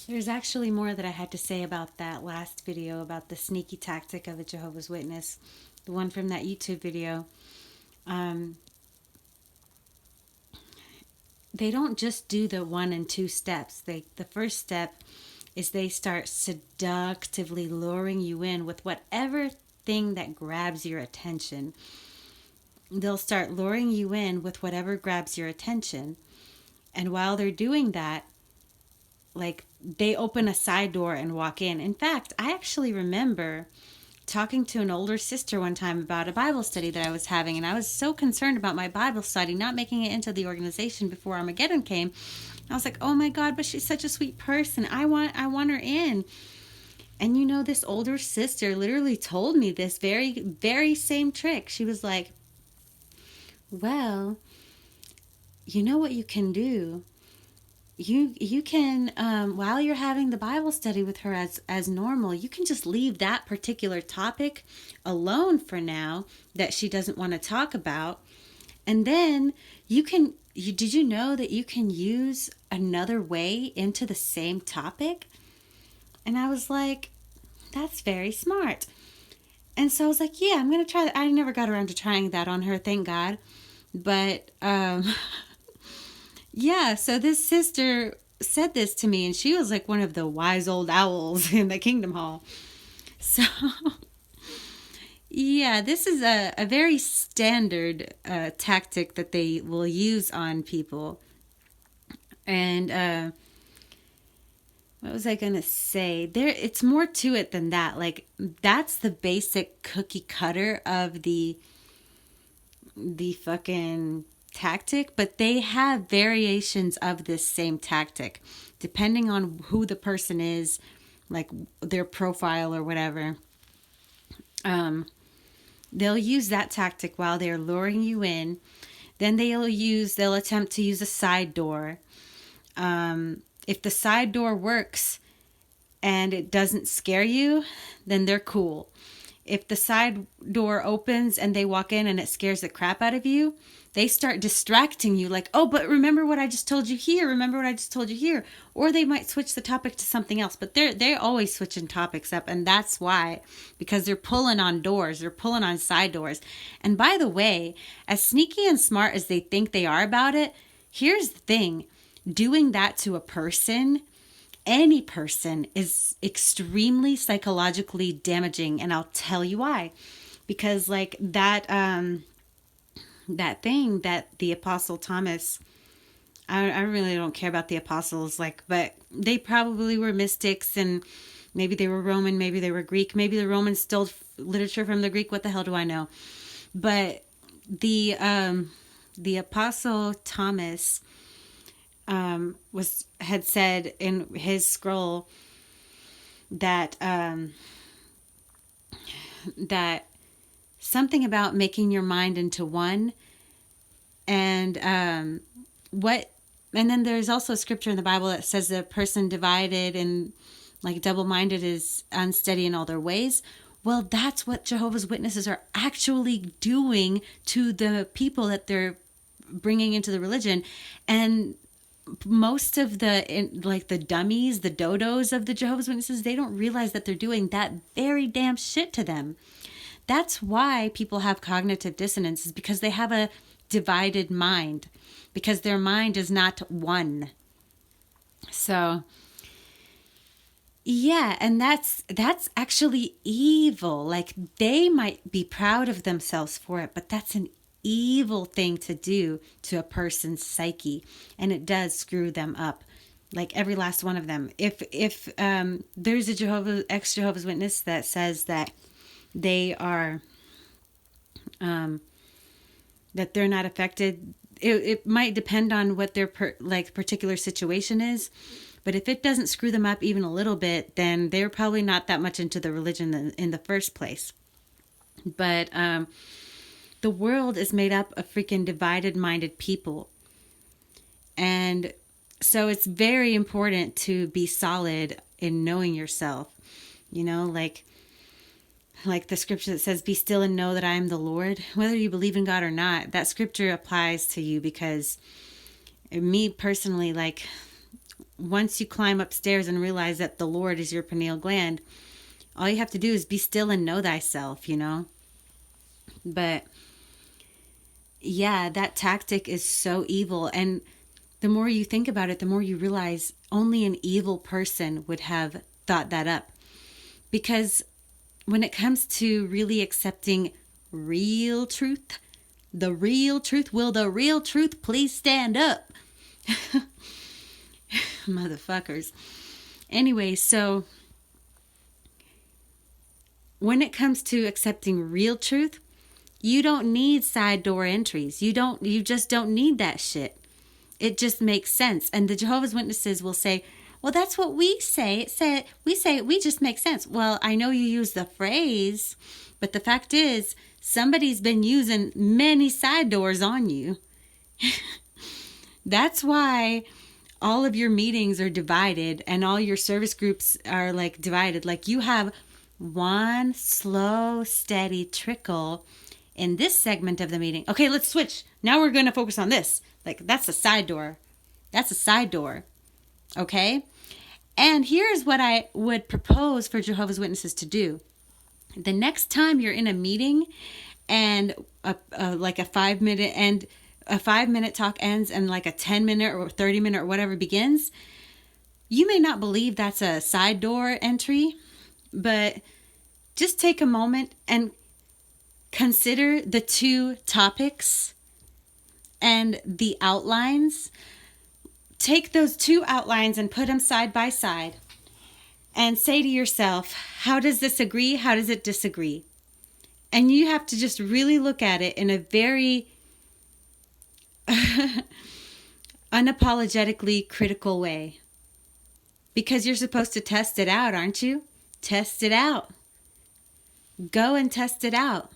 There's actually more that I had to say about that last video about the sneaky tactic of a Jehovah's Witness, the one from that YouTube video. Um, they don't just do the 1 and 2 steps. The first step is they start seductively luring you in with whatever thing that grabs your attention. They'll start luring you in with whatever grabs your attention. And while they're doing that, like they open a side door and walk in. In fact, I actually remember talking to an older sister one time about a Bible study that I was having, and I was so concerned about my Bible study not making it into the organization before Armageddon came. I was like, "Oh my God, but she's such a sweet person. I want her in." And you know, this older sister literally told me this very same trick. She was like, "Well, you know what you can do? You can while you're having the Bible study with her as normal, you can just leave that particular topic alone for now that she doesn't want to talk about, and then did you know that you can use another way into the same topic?" And I was like, "That's very smart." And so I was like, "Yeah, I'm gonna try that." I never got around to trying that on her, thank God. But yeah, so this sister said this to me, and she was like one of the wise old owls in the Kingdom Hall. So, yeah, this is a very standard tactic that they will use on people. And what was I gonna say? It's more to it than that. Like that's the basic cookie cutter of the fucking tactic, but they have variations of this same tactic depending on who the person is, like their profile or whatever. Um, they'll use that tactic while they're luring you in. Then they'll attempt to use a side door. If the side door works and it doesn't scare you, then they're cool. If the side door opens and they walk in and it scares the crap out of you, they start distracting you like, "Oh, but remember what I just told you here. Remember what I just told you here." Or they might switch the topic to something else, but they're always switching topics up, and that's why, because they're pulling on doors, they're pulling on side doors. And by the way, as sneaky and smart as they think they are about it, here's the thing. Doing that to a person, any person, is extremely psychologically damaging, and I'll tell you why. Because like that thing that the Apostle Thomas, I really don't care about the apostles, like, but they probably were mystics, and maybe they were Roman, maybe they were Greek, maybe the Romans stole literature from the Greek. What the hell do I know? But the Apostle Thomas had said in his scroll that that something about making your mind into one, and what and then there's also a scripture in the Bible that says the person divided and like double-minded is unsteady in all their ways. Well, that's what Jehovah's Witnesses are actually doing to the people that they're bringing into the religion. And most of the dummies, the dodos of the Jehovah's Witnesses, they don't realize that they're doing that very damn shit to them. That's why people have cognitive dissonance, is because they have a divided mind, because their mind is not one. So yeah, and that's actually evil. Like they might be proud of themselves for it, but that's an evil thing to do to a person's psyche, and it does screw them up. Like every last one of them. If there's a Jehovah's Witness that says that they are that they're not affected, it might depend on what their particular situation is. But if it doesn't screw them up even a little bit, then they're probably not that much into the religion in the first place. But the world is made up of freaking divided-minded people. And so it's very important to be solid in knowing yourself. You know, like the scripture that says, "Be still and know that I am the Lord." Whether you believe in God or not, that scripture applies to you, because me personally, like, once you climb upstairs and realize that the Lord is your pineal gland, all you have to do is be still and know thyself, you know? But yeah, that tactic is so evil. And the more you think about it, the more you realize only an evil person would have thought that up. Because when it comes to really accepting real truth, the real truth, will the real truth please stand up? Motherfuckers. Anyway, so when it comes to accepting real truth, you don't need side door entries. You just don't need that shit. It just makes sense. And the Jehovah's Witnesses will say, well, that's what we say. We just make sense. Well, I know you use the phrase, but the fact is somebody's been using many side doors on you. That's why all of your meetings are divided and all your service groups are like divided. Like you have one slow, steady trickle in this segment of the meeting. Okay, let's switch. Now we're going to focus on this. Like that's a side door. That's a side door. Okay? And here's what I would propose for Jehovah's Witnesses to do. The next time you're in a meeting and like a 5-minute and a 5-minute talk ends and like a 10-minute or 30-minute or whatever begins, you may not believe that's a side door entry, but just take a moment and consider the two topics and the outlines. Take those two outlines and put them side by side and say to yourself, how does this agree? How does it disagree? And you have to just really look at it in a very unapologetically critical way. Because you're supposed to test it out, aren't you? Test it out. Go and test it out.